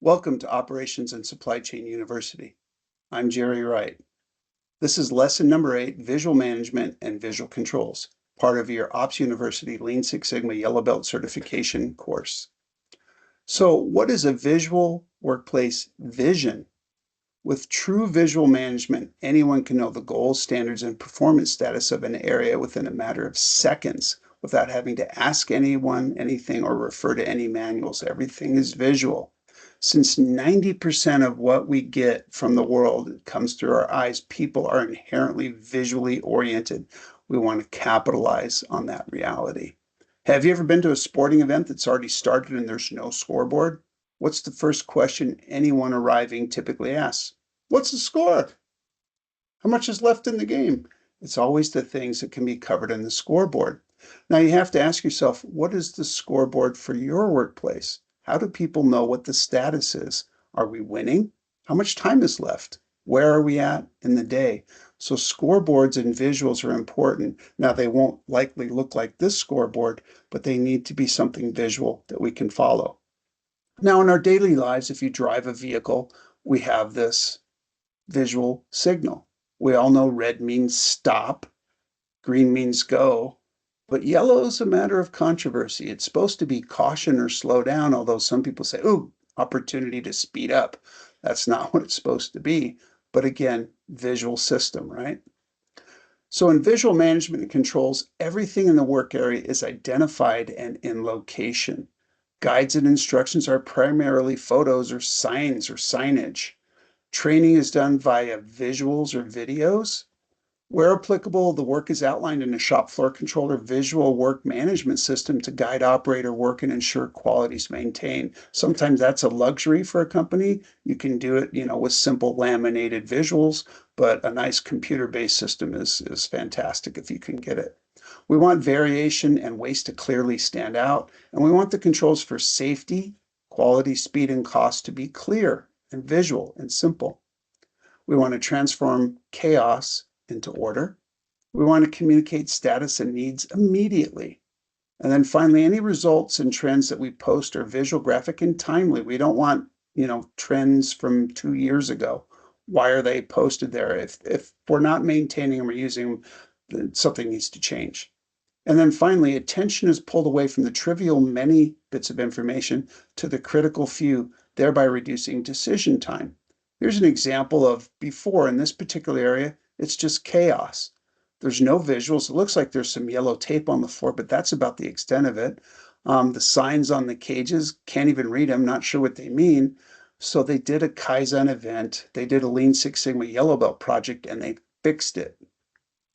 Welcome to Operations and Supply Chain University. I'm Jerry Wright. This is lesson number 8, Visual Management and Visual Controls, part of your Ops University Lean Six Sigma Yellow Belt certification course. So what is a visual workplace vision? With true visual management, anyone can know the goals, standards, and performance status of an area within a matter of seconds without having to ask anyone anything or refer to any manuals. Everything is visual. Since 90% of what we get from the world comes through our eyes, people are inherently visually oriented. We want to capitalize on that reality. Have you ever been to a sporting event that's already started and there's no scoreboard? What's the first question anyone arriving typically asks? What's the score? How much is left in the game? It's always the things that can be covered in the scoreboard. Now you have to ask yourself, what is the scoreboard for your workplace? How do people know what the status is? Are we winning? How much time is left? Where are we at in the day? So scoreboards and visuals are important. Now they won't likely look like this scoreboard, but they need to be something visual that we can follow. Now in our daily lives, if you drive a vehicle, we have this visual signal. We all know red means stop, green means go, but yellow is a matter of controversy. It's supposed to be caution or slow down, although some people say, ooh, opportunity to speed up. That's not what it's supposed to be. But again, visual system, right? So in visual management and controls, everything in the work area is identified and in location. Guides and instructions are primarily photos or signs or signage. Training is done via visuals or videos. Where applicable, the work is outlined in a shop floor controller visual work management system to guide operator work and ensure quality is maintained. Sometimes that's a luxury for a company. You can do it, with simple laminated visuals, but a nice computer-based system is fantastic if you can get it. We want variation and waste to clearly stand out, and we want the controls for safety, quality, speed, and cost to be clear and visual and simple. We want to transform chaos into order. We want to communicate status and needs immediately. And then finally, any results and trends that we post are visual, graphic, and timely. We don't want, trends from 2 years ago. Why are they posted there? If we're not maintaining them or using them, then something needs to change. And then finally, attention is pulled away from the trivial many bits of information to the critical few, thereby reducing decision time. Here's an example of before in this particular area, it's just chaos. There's no visuals. It looks like there's some yellow tape on the floor, but that's about the extent of it. The signs on the cages, can't even read them, not sure what they mean. So they did a Kaizen event. They did a Lean Six Sigma Yellow Belt project, and they fixed it.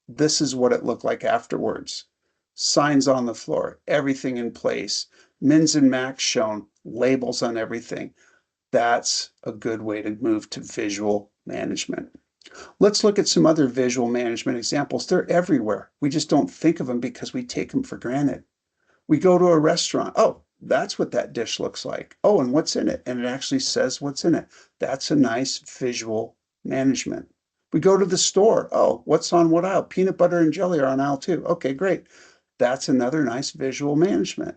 This is what it looked like afterwards. Signs on the floor, everything in place, mins and max shown, labels on everything. That's a good way to move to visual management. Let's look at some other visual management examples. They're everywhere. We just don't think of them because we take them for granted. We go to a restaurant. Oh, that's what that dish looks like. Oh, and what's in it? And it actually says what's in it. That's a nice visual management. We go to the store. Oh, what's on what aisle? Peanut butter and jelly are on aisle 2. Okay, great. That's another nice visual management.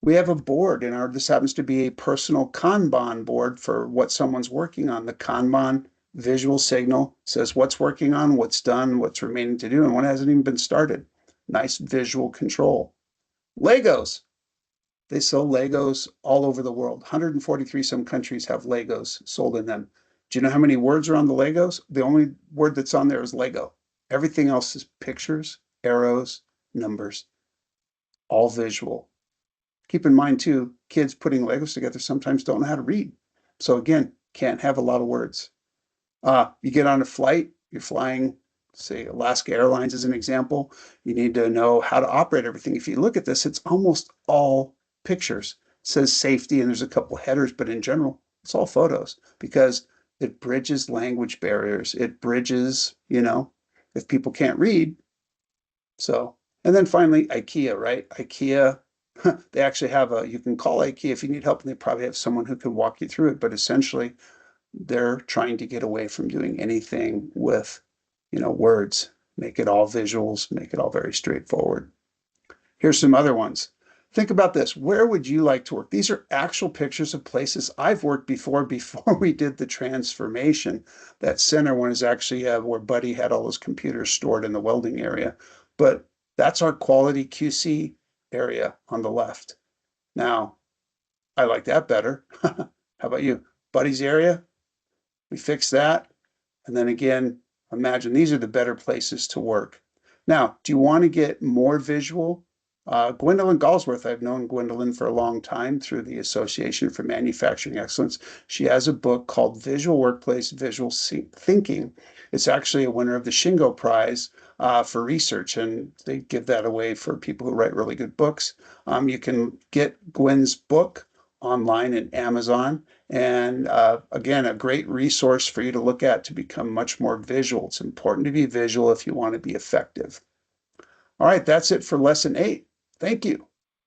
We have a board this happens to be a personal Kanban board for what someone's working on. The Kanban visual signal says what's working on, what's done, what's remaining to do, and what hasn't even been started. Nice visual control. Legos. They sell Legos all over the world. 143 some countries have Legos sold in them. Do you know how many words are on the Legos? The only word that's on there is Lego. Everything else is pictures, arrows, numbers, all visual. Keep in mind too, kids putting Legos together sometimes don't know how to read. So again, can't have a lot of words. You get on a flight, you're flying, say Alaska Airlines as an example, you need to know how to operate everything. If you look at this, it's almost all pictures. It says safety and there's a couple headers, but in general, it's all photos because it bridges language barriers. It bridges, if people can't read. So, and then finally, IKEA, right? IKEA, they actually have you can call IKEA if you need help, and they probably have someone who can walk you through it, but essentially, they're trying to get away from doing anything with, words, make it all visuals, make it all very straightforward. Here's some other ones. Think about this. Where would you like to work? These are actual pictures of places I've worked before we did the transformation. That center one is actually where Buddy had all his computers stored in the welding area. But that's our quality QC area on the left. Now, I like that better. How about you? Buddy's area? We fixed that. And then again, imagine these are the better places to work. Now, do you want to get more visual? Gwendolyn Galsworth, I've known Gwendolyn for a long time through the Association for Manufacturing Excellence. She has a book called Visual Workplace, Visual Thinking. It's actually a winner of the Shingo Prize for research, and they give that away for people who write really good books. You can get Gwen's book online at Amazon. And again, a great resource for you to look at to become much more visual. It's important to be visual if you want to be effective. All right, that's it for lesson 8. Thank you.